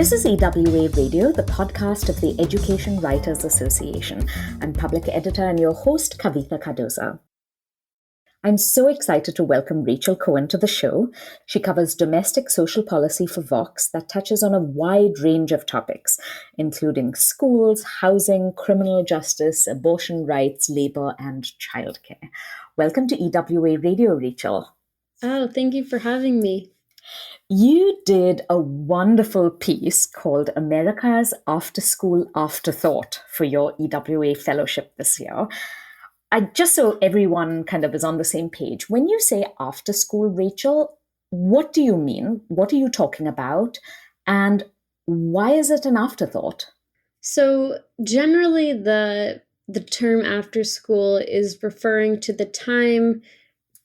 This is EWA Radio, the podcast of the Education Writers Association. I'm public editor and your host, Kavitha Cardoza. I'm so excited to welcome Rachel Cohen to the show. She covers domestic social policy for Vox that touches on a wide range of topics, including schools, housing, criminal justice, abortion rights, labor, and childcare. Welcome to EWA Radio, Rachel. Oh, thank you for having me. You did a wonderful piece called America's After School Afterthought for your EWA Fellowship this year. Just so everyone kind of is on the same page, when you say after school, Rachel, what do you mean? What are you talking about? And why is it an afterthought? So generally the term after school is referring to the time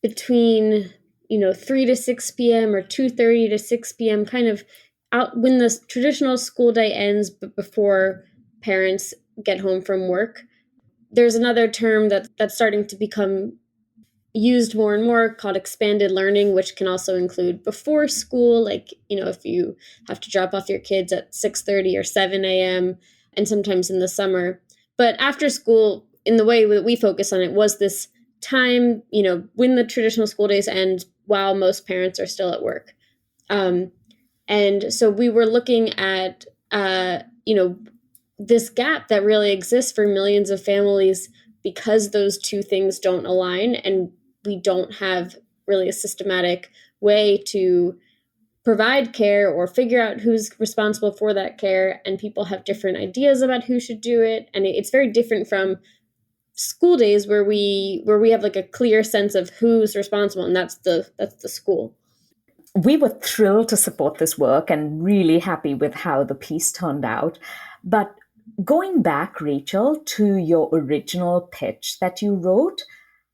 between 3 to 6 p.m. or 2:30 to 6 p.m., kind of out when the traditional school day ends, but before parents get home from work. There's another term that's starting to become used more and more called expanded learning, which can also include before school, like, if you have to drop off your kids at 6:30 or 7 a.m., and sometimes in the summer. But after school, in the way that we focus on it, was this time, when the traditional school days end, while most parents are still at work. And so we were looking at, this gap that really exists for millions of families because those two things don't align, and we don't have really a systematic way to provide care or figure out who's responsible for that care. And people have different ideas about who should do it. And it's very different from school days where we have like a clear sense of who's responsible, and that's the school. We were thrilled to support this work and really happy with how the piece turned out. But going back, Rachel, to your original pitch that you wrote,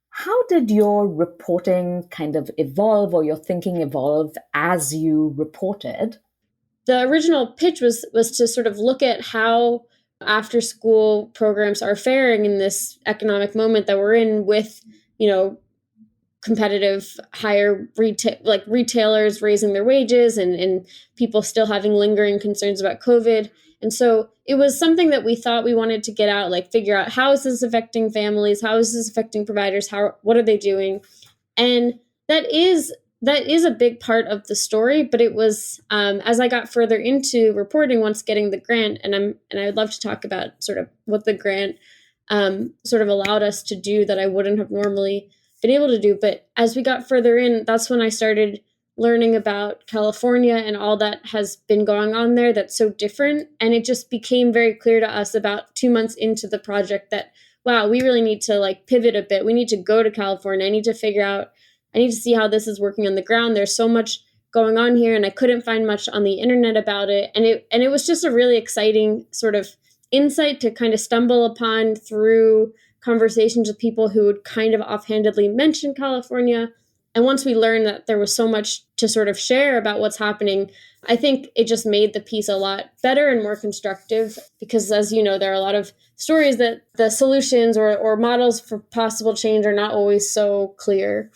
how did your reporting kind of evolve, or your thinking evolve as you reported? The original pitch was to sort of look at how after school programs are faring in this economic moment that we're in, with, competitive higher retailers raising their wages and people still having lingering concerns about COVID. And so it was something that we thought we wanted to get out, like figure out, how is this affecting families? How is this affecting providers? What are they doing? And that is a big part of the story. But it was, as I got further into reporting, once getting the grant, and I would love to talk about sort of what the grant sort of allowed us to do that I wouldn't have normally been able to do. But as we got further in, that's when I started learning about California and all that has been going on there that's so different. And it just became very clear to us about 2 months into the project that, wow, we really need to pivot a bit. We need to go to California. I need to see how this is working on the ground. There's so much going on here, and I couldn't find much on the internet about it. And it was just a really exciting sort of insight to kind of stumble upon through conversations with people who would kind of offhandedly mention California. And once we learned that there was so much to sort of share about what's happening, I think it just made the piece a lot better and more constructive, because, as you know, there are a lot of stories that the solutions or models for possible change are not always so clear.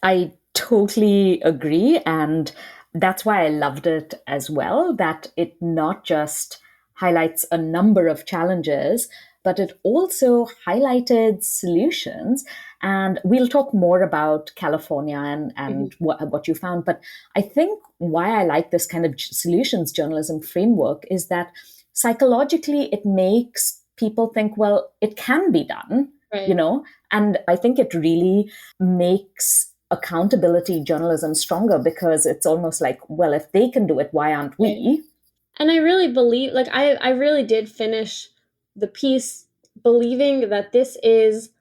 I totally agree. And that's why I loved it as well, that it not just highlights a number of challenges, but it also highlighted solutions. And we'll talk more about California and what you found. But I think why I like this kind of solutions journalism framework is that psychologically it makes people think, well, it can be done, right. And I think it really makes accountability journalism stronger, because it's almost like, well, if they can do it, why aren't we? Right. And I really believe, I really did finish the piece believing that this is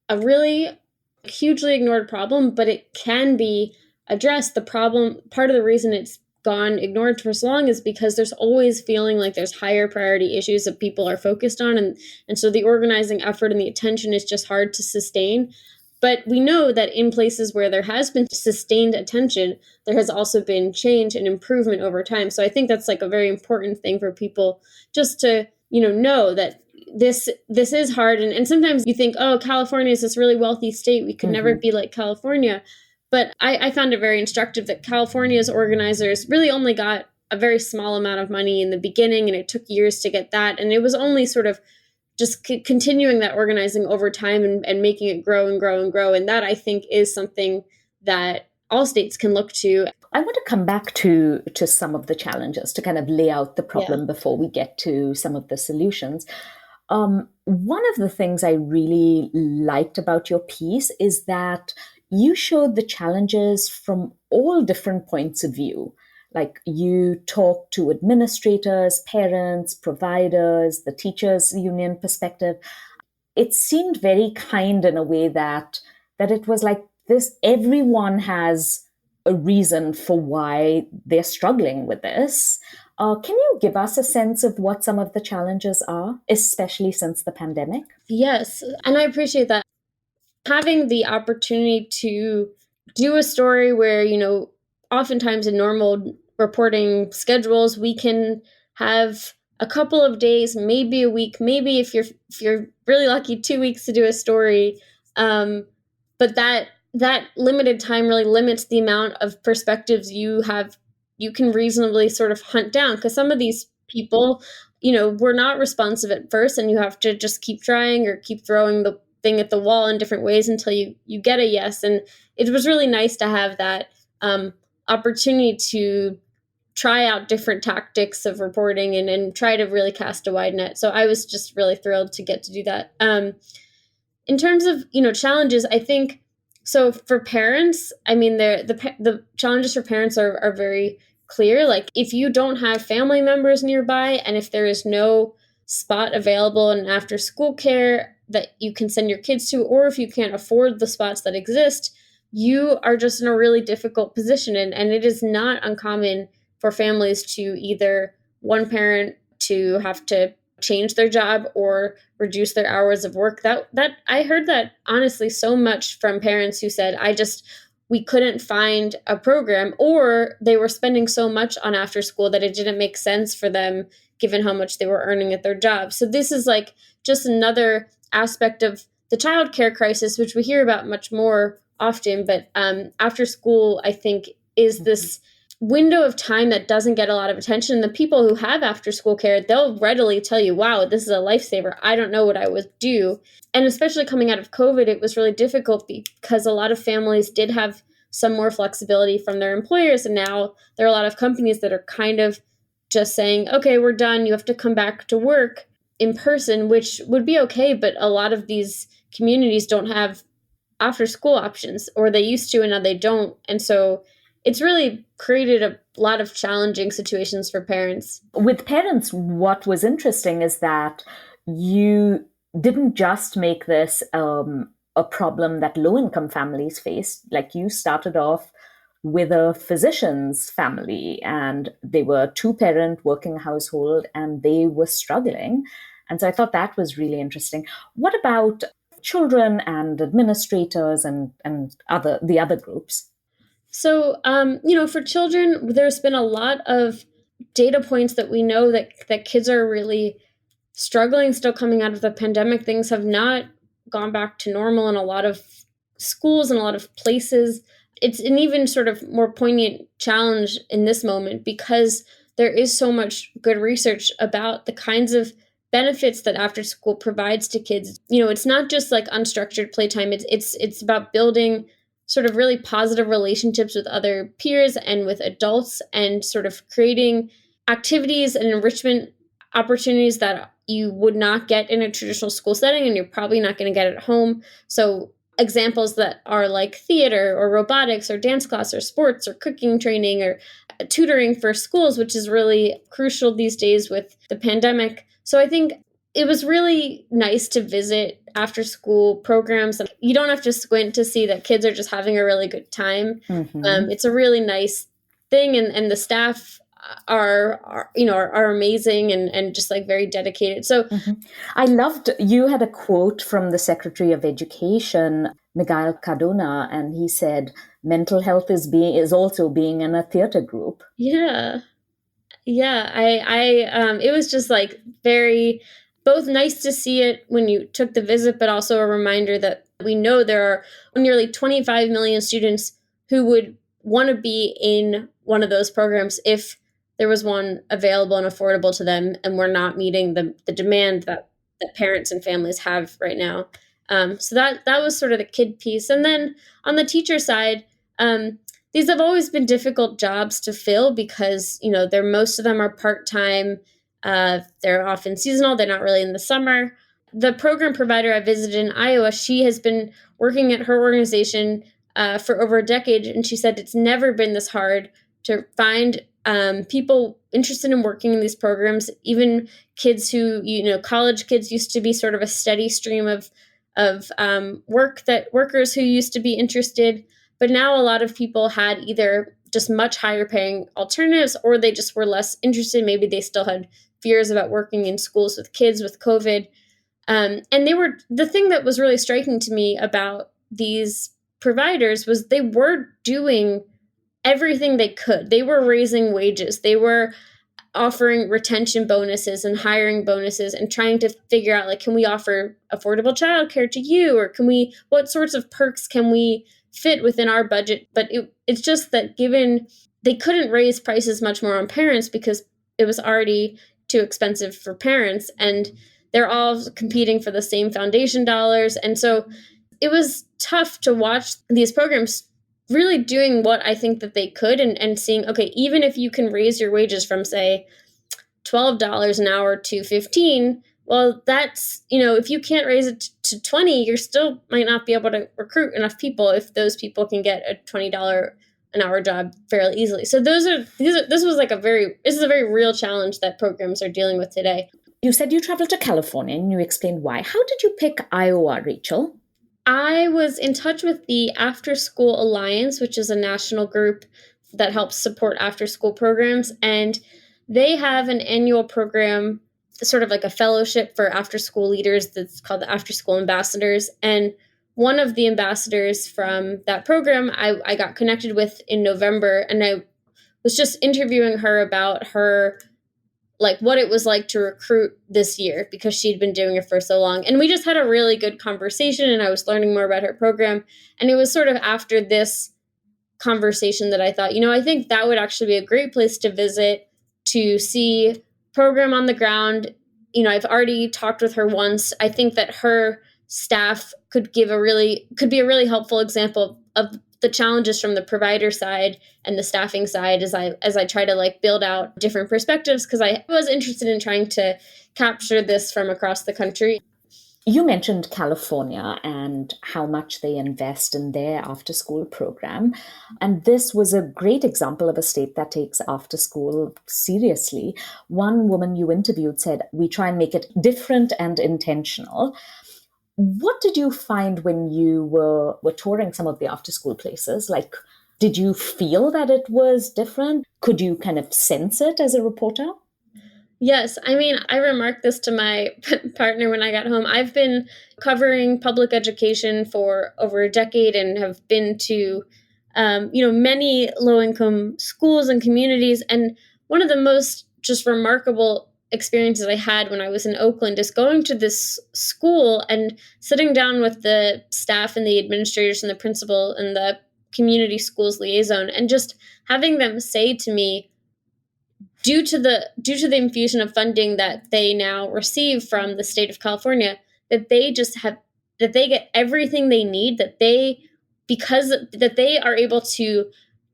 a really hugely ignored problem, but it can be addressed. The problem, part of the reason it's gone ignored for so long, is because there's always feeling like there's higher priority issues that people are focused on. And so the organizing effort and the attention is just hard to sustain. But we know that in places where there has been sustained attention, there has also been change and improvement over time. So I think that's a very important thing for people just to, know that this is hard. And sometimes you think, oh, California is this really wealthy state. We could never be like California. But I found it very instructive that California's organizers really only got a very small amount of money in the beginning, and it took years to get that. And it was only sort of just continuing that organizing over time and making it grow and grow and grow. And that, I think, is something that all states can look to. I want to come back to some of the challenges to kind of lay out the Yeah. problem before we get to some of the solutions. One of the things I really liked about your piece is that you showed the challenges from all different points of view. Like you talked to administrators, parents, providers, the teachers' union perspective. It seemed very kind in a way that it was like this, everyone has a reason for why they're struggling with this. Can you give us a sense of what some of the challenges are, especially since the pandemic? Yes. And I appreciate that. Having the opportunity to do a story where, oftentimes in normal reporting schedules, we can have a couple of days, maybe a week, maybe if you're really lucky, 2 weeks to do a story. But that limited time really limits the amount of perspectives you can reasonably sort of hunt down, because some of these people, were not responsive at first, and you have to just keep trying or keep throwing the thing at the wall in different ways until you get a yes. And it was really nice to have that opportunity to try out different tactics of reporting and try to really cast a wide net. So I was just really thrilled to get to do that. In terms of challenges, I think, so for parents, I mean, the challenges for parents are very clear. Like, if you don't have family members nearby, and if there is no spot available in after school care that you can send your kids to, or if you can't afford the spots that exist, you are just in a really difficult position. And it is not uncommon for families to either one parent to have to change their job or reduce their hours of work. That I heard that honestly so much from parents who said, we couldn't find a program, or they were spending so much on after school that it didn't make sense for them given how much they were earning at their job. So this is like just another aspect of the childcare crisis, which we hear about much more often. But after school, I think, is this window of time that doesn't get a lot of attention. The people who have after school care, they'll readily tell you, wow, this is a lifesaver. I don't know what I would do. And especially coming out of COVID, it was really difficult because a lot of families did have some more flexibility from their employers. And now there are a lot of companies that are kind of just saying, okay, we're done. You have to come back to work in person, which would be okay. But a lot of these communities don't have after school options, or they used to and now they don't. And so it's really created a lot of challenging situations for parents. With parents, what was interesting is that you didn't just make this a problem that low-income families face. Like, you started off with a physician's family, and they were two-parent working household, and they were struggling. And so I thought that was really interesting. What about children and administrators and the other groups? So, for children, there's been a lot of data points that we know that kids are really struggling still coming out of the pandemic. Things have not gone back to normal in a lot of schools and a lot of places. It's an even sort of more poignant challenge in this moment, because there is so much good research about the kinds of benefits that after school provides to kids. It's not just like unstructured playtime. It's about building sort of really positive relationships with other peers and with adults, and sort of creating activities and enrichment opportunities that you would not get in a traditional school setting, and you're probably not going to get at home. So examples that are like theater or robotics or dance class or sports or cooking training or tutoring for schools, which is really crucial these days with the pandemic. So I think it was really nice to visit after school programs. You don't have to squint to see that kids are just having a really good time. Mm-hmm. It's a really nice thing. And the staff are amazing and just like very dedicated. So I loved, you had a quote from the Secretary of Education, Miguel Cardona, and he said, mental health is also being in a theater group. yeah. I it was just like very both nice to see it when you took the visit, but also a reminder that we know there are nearly 25 million students who would want to be in one of those programs if there was one available and affordable to them, and we're not meeting the demand that parents and families have right now. So that was sort of the kid piece. And then on the teacher side, these have always been difficult jobs to fill because, they're most of them are part-time. They're often seasonal. They're not really in the summer. The program provider I visited in Iowa, she has been working at her organization for over a decade, and she said it's never been this hard to find people interested in working in these programs. Even kids who, college kids used to be sort of a steady stream of workers who used to be interested, but now a lot of people had either just much higher paying alternatives, or they just were less interested. Maybe they still had fears about working in schools with kids with COVID. And the thing that was really striking to me about these providers was they were doing everything they could. They were raising wages. They were offering retention bonuses and hiring bonuses and trying to figure out, like, can we offer affordable childcare to you? Or what sorts of perks can we fit within our budget? But it's just that given they couldn't raise prices much more on parents because it was already too expensive for parents, and they're all competing for the same foundation dollars. And so it was tough to watch these programs really doing what I think that they could, and seeing, okay, even if you can raise your wages from, say, $12 an hour to $15, well, that's, if you can't raise it to 20, you still might not be able to recruit enough people if those people can get a $20 an hour job fairly easily. So this is a very real challenge that programs are dealing with today. You said you traveled to California and you explained why. How did you pick Iowa, Rachel? I was in touch with the After School Alliance, which is a national group that helps support after school programs. And they have an annual program, sort of like a fellowship for after school leaders, that's called the After School Ambassadors. And one of the ambassadors from that program I got connected with in November, and I was just interviewing her about her, like, what it was like to recruit this year, because she'd been doing it for so long. And we just had a really good conversation, and I was learning more about her program. And it was sort of after this conversation that I thought, I think that would actually be a great place to visit, to see program on the ground. I've already talked with her once. I think that her staff could be a really helpful example of the challenges from the provider side and the staffing side as I try to, like, build out different perspectives, because I was interested in trying to capture this from across the country. You mentioned California and how much they invest in their after school program. And this was a great example of a state that takes after school seriously. One woman you interviewed said, we try and make it different and intentional. What did you find when you were touring some of the after school places? Like, did you feel that it was different? Could you kind of sense it as a reporter? Yes. I mean, I remarked this to my partner when I got home. I've been covering public education for over a decade and have been to, many low-income schools and communities. And one of the most just remarkable experiences I had when I was in Oakland is going to this school and sitting down with the staff and the administrators and the principal and the community schools liaison, and just having them say to me, due to the infusion of funding that they now receive from the state of California, that they get everything they need, that they are able to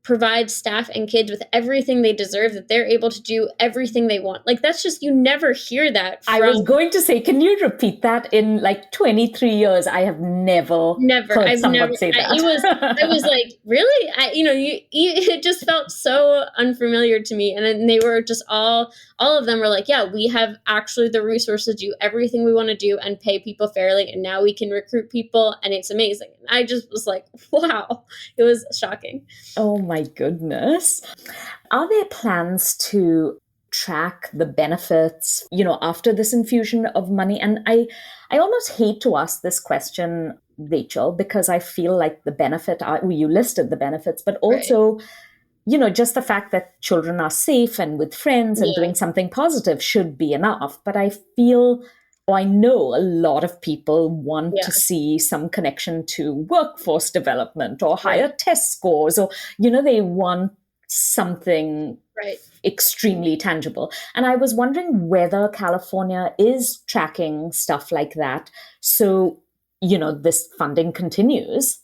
provide staff and kids with everything they deserve, that they're able to do everything they want. Like, that's just, you never hear that from... I was going to say, can you repeat that? In like 23 years, I have never heard someone say that. I was like, really? It just felt so unfamiliar to me. And then they were just all of them were like, yeah, we have actually the resources to do everything we want to do and pay people fairly. And now we can recruit people, and it's amazing. And I just was like, wow, it was shocking. Oh my goodness. Are there plans to track the benefits, after this infusion of money? And I almost hate to ask this question, Rachel, because I feel like you listed the benefits, but also, right, just the fact that children are safe and with friends and doing something positive should be enough. But I know a lot of people want to see some connection to workforce development or higher test scores, or, they want something Right. extremely tangible. And I was wondering whether California is tracking stuff like that. So, this funding continues.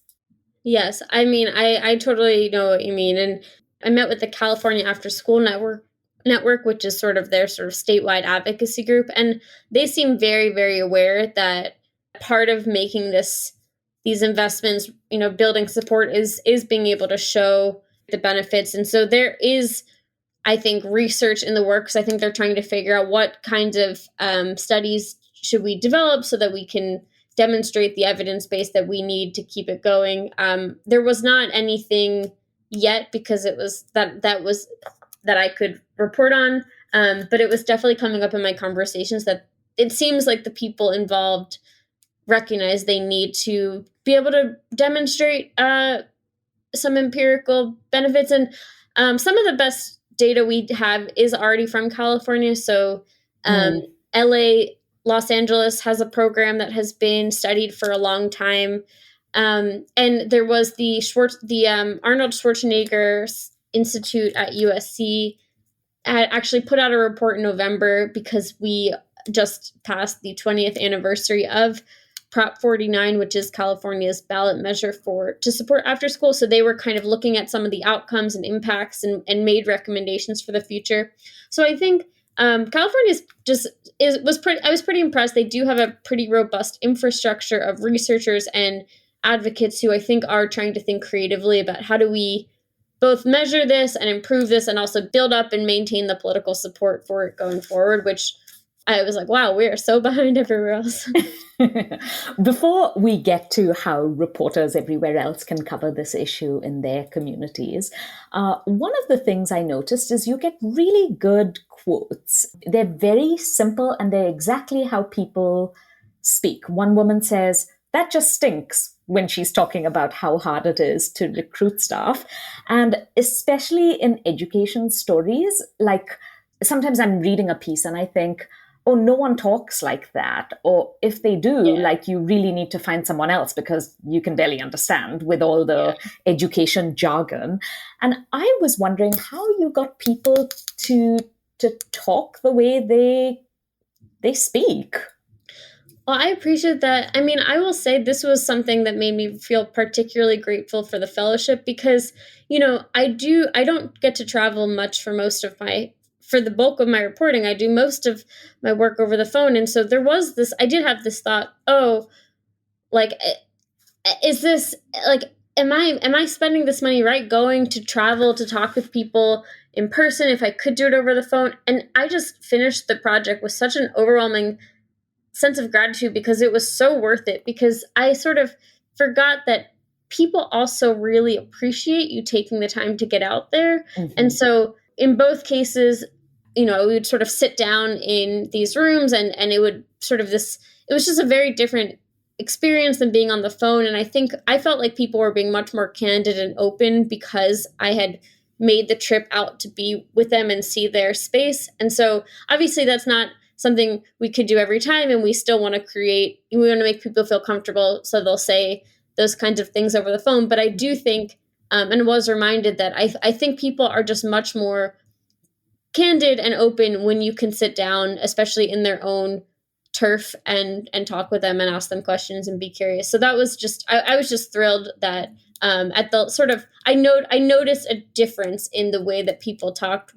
Yes, I mean, I totally know what you mean, and I met with the California After School Network, which is sort of their sort of statewide advocacy group, and they seem very, very aware that part of making these investments, building support is being able to show the benefits, and so there is, I think, research in the works. I think they're trying to figure out what kinds of studies should we develop so that we can demonstrate the evidence base that we need to keep it going. There was not anything yet because it was that I could report on, but it was definitely coming up in my conversations that it seems like the people involved recognize they need to be able to demonstrate some empirical benefits, and some of the best data we have is already from California. So Mm. LA, Los Angeles has a program that has been studied for a long time. And there was the Arnold Schwarzenegger Institute at USC had actually put out a report in November because we just passed the 20th anniversary of Prop 49, which is California's ballot measure to support after school. So they were kind of looking at some of the outcomes and impacts and made recommendations for the future. So I think California's I was pretty impressed. They do have a pretty robust infrastructure of researchers and advocates who I think are trying to think creatively about how do we both measure this and improve this and also build up and maintain the political support for it going forward, which I was like, wow, we are so behind everywhere else. Before we get to how reporters everywhere else can cover this issue in their communities, one of the things I noticed is you get really good quotes. They're very simple and they're exactly how people speak. One woman says, "That just stinks," when she's talking about how hard it is to recruit staff. And especially in education stories, like sometimes I'm reading a piece and I think, oh, no one talks like that. Or if they do, Yeah. like you really need to find someone else because you can barely understand with all Yeah. the education jargon. And I was wondering how you got people to talk the way they speak. Well, I appreciate that. I mean, I will say this was something that made me feel particularly grateful for the fellowship because, I don't get to travel much for the bulk of my reporting. I do most of my work over the phone. And so I did have this thought, oh, like, is this like, am I spending this money right going to travel to talk with people in person if I could do it over the phone? And I just finished the project with such an overwhelming sense of gratitude because it was so worth it, because I sort of forgot that people also really appreciate you taking the time to get out there. And Mhm. so in both cases, we would sort of sit down in these rooms and it would sort of it was just a very different experience than being on the phone. And I think I felt like people were being much more candid and open because I had made the trip out to be with them and see their space. And so obviously that's not something we could do every time, and we still want to make people feel comfortable, so they'll say those kinds of things over the phone. But I do think and was reminded that I think people are just much more candid and open when you can sit down, especially in their own turf, and talk with them and ask them questions and be curious. So that was just I was just thrilled that at the sort of I noticed a difference in the way that people talked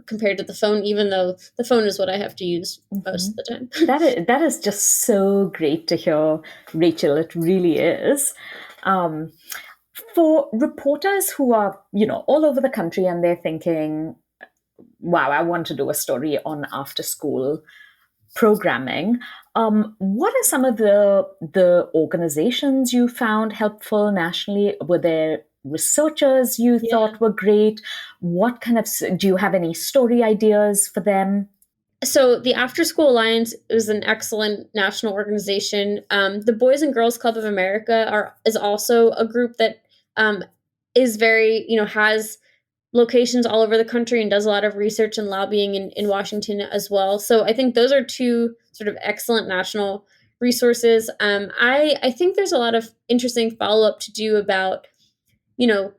compared to the phone, even though the phone is what I have to use most of the time. That is just so great to hear, Rachel. It really is. Um, for reporters who are, all over the country and they're thinking, wow, I want to do a story on after school programming. What are some of the organizations you found helpful nationally? Were there researchers you Yeah. thought were great? What kind of do you have any story ideas for them? So the After School Alliance is an excellent national organization. The Boys and Girls Club of America is also a group that is very, has locations all over the country and does a lot of research and lobbying in Washington as well. So I think those are two sort of excellent national resources. I think there's a lot of interesting follow up to do about, you know,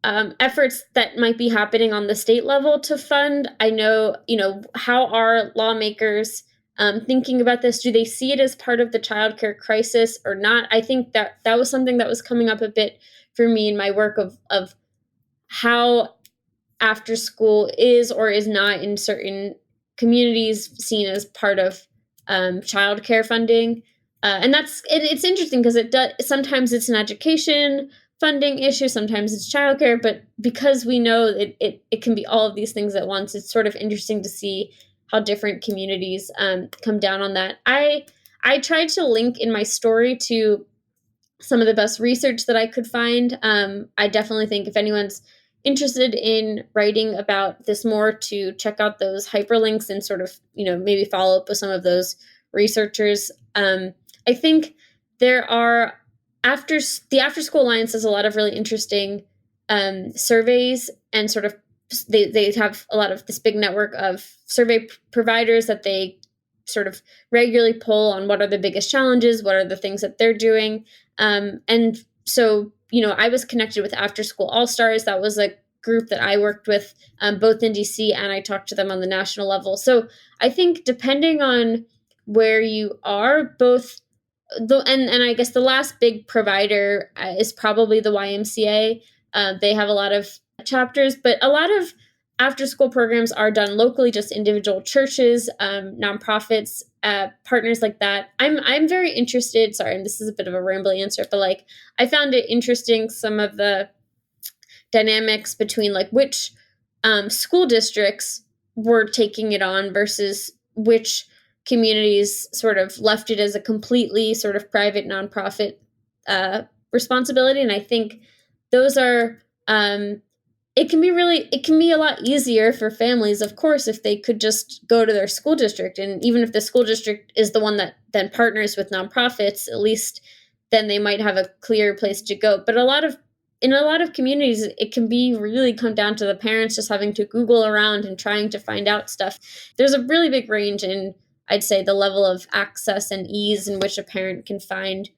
efforts that might be happening on the state level to fund. I know, how are lawmakers thinking about this? Do they see it as part of the childcare crisis or not? I think that was something that was coming up a bit for me in my work of how after school is or is not in certain communities seen as part of childcare funding. And it's interesting because it does sometimes it's an education funding issue, sometimes it's childcare, but because we know it can be all of these things at once, it's sort of interesting to see how different communities come down on that. I tried to link in my story to some of the best research that I could find. I definitely think if anyone's interested in writing about this more, to check out those hyperlinks and sort of, maybe follow up with some of those researchers. I think there are the After School Alliance has a lot of really interesting surveys, and sort of they have a lot of this big network of survey providers that they sort of regularly poll on what are the biggest challenges, what are the things that they're doing. And so, I was connected with After School All Stars. That was a group that I worked with both in DC, and I talked to them on the national level. So I think depending on where you are, both and I guess the last big provider is probably the YMCA. They have a lot of chapters, but a lot of after school programs are done locally, just individual churches, nonprofits, partners like that. I'm very interested. Sorry, and this is a bit of a rambling answer, but like I found it interesting, some of the dynamics between like which school districts were taking it on versus which communities sort of left it as a completely sort of private nonprofit responsibility. And I think those are it can be a lot easier for families, of course, if they could just go to their school district. And even if the school district is the one that then partners with nonprofits, at least then they might have a clear place to go. But in a lot of communities, it can be really come down to the parents just having to Google around and trying to find out stuff. There's a really big range in, I'd say, the level of access and ease in which a parent can find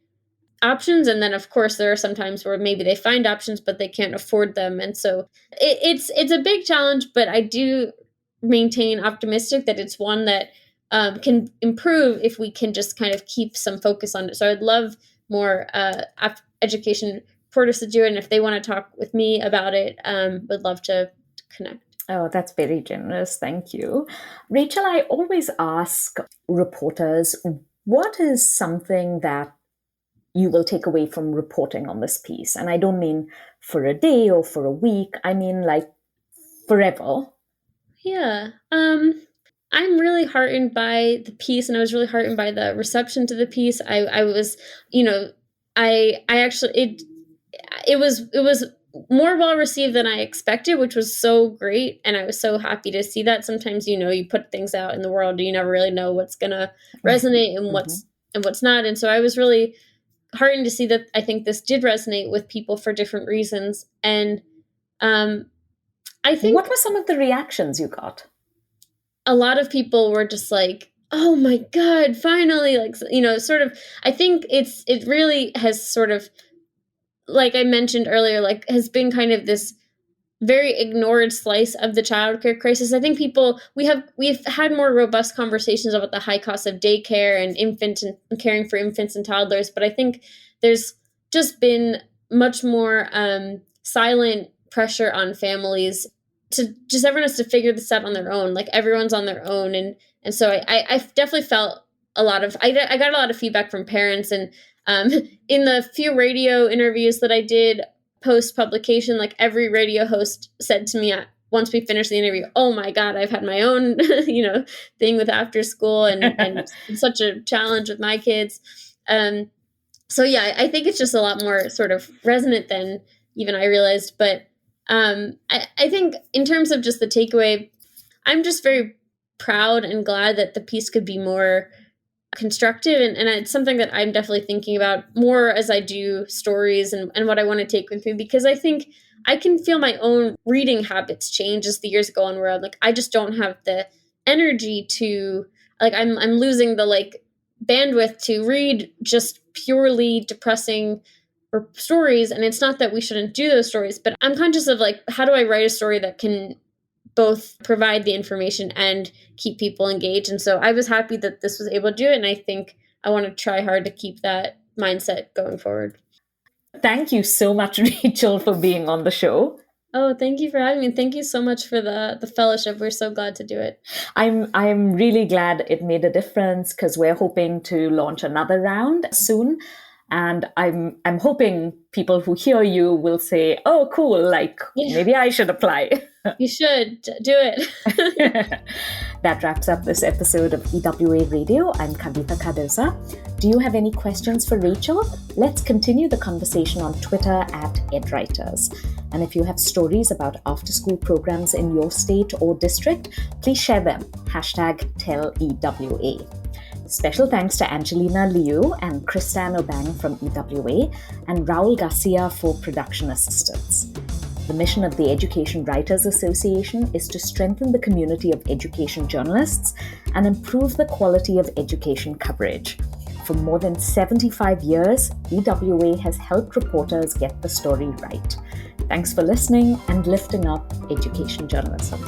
options. And then, of course, there are some times where maybe they find options, but they can't afford them. And so it's a big challenge, but I do maintain optimistic that it's one that can improve if we can just kind of keep some focus on it. So I'd love more education reporters to do it. And if they want to talk with me about it, would love to connect. Oh, that's very generous. Thank you. Rachel, I always ask reporters, what is something that you will take away from reporting on this piece? And I don't mean for a day or for a week. I mean like forever. Yeah. I'm really heartened by the piece, and I was really heartened by the reception to the piece. I was, I actually it was more well received than I expected, which was so great. And I was so happy to see that. Sometimes, you put things out in the world, you never really know what's gonna resonate and what's not. And so I was really heartened to see that I think this did resonate with people for different reasons. And I think, what were some of the reactions you got? A lot of people were just like, oh my God, finally, like, sort of, I think it really has sort of, like I mentioned earlier, like has been kind of this very ignored slice of the childcare crisis. I think we've had more robust conversations about the high cost of daycare and caring for infants and toddlers, but I think there's just been much more silent pressure on families to just everyone has to figure this out on their own. Like everyone's on their own, and so I definitely felt I got a lot of feedback from parents, and in the few radio interviews that I did post publication, like every radio host said to me once we finished the interview, oh my God, I've had my own, thing with after school and it's such a challenge with my kids. So yeah, I think it's just a lot more sort of resonant than even I realized. But I think in terms of just the takeaway, I'm just very proud and glad that the piece could be more constructive, and it's something that I'm definitely thinking about more as I do stories and what I want to take with me, because I think I can feel my own reading habits change as the years go on, where I'm like, I just don't have the energy to, like, I'm losing the like bandwidth to read just purely depressing or stories. And it's not that we shouldn't do those stories, but I'm conscious of like, how do I write a story that can both provide the information and keep people engaged? And so I was happy that this was able to do it. And I think I want to try hard to keep that mindset going forward. Thank you so much, Rachel, for being on the show. Oh, thank you for having me. Thank you so much for the fellowship. We're so glad to do it. I'm really glad it made a difference, because we're hoping to launch another round soon. And I'm hoping people who hear you will say, oh, cool, like maybe I should apply. You should do it. That wraps up this episode of EWA Radio. I'm Kavita Cardoza. Do you have any questions for Rachel? Let's continue the conversation on Twitter @EdWriters. And if you have stories about after-school programs in your state or district, please share them. #TellEWA. Special thanks to Angelina Liu and Kristan Obang from EWA and Raul Garcia for production assistance. The mission of the Education Writers Association is to strengthen the community of education journalists and improve the quality of education coverage. For more than 75 years, EWA has helped reporters get the story right. Thanks for listening and lifting up education journalism.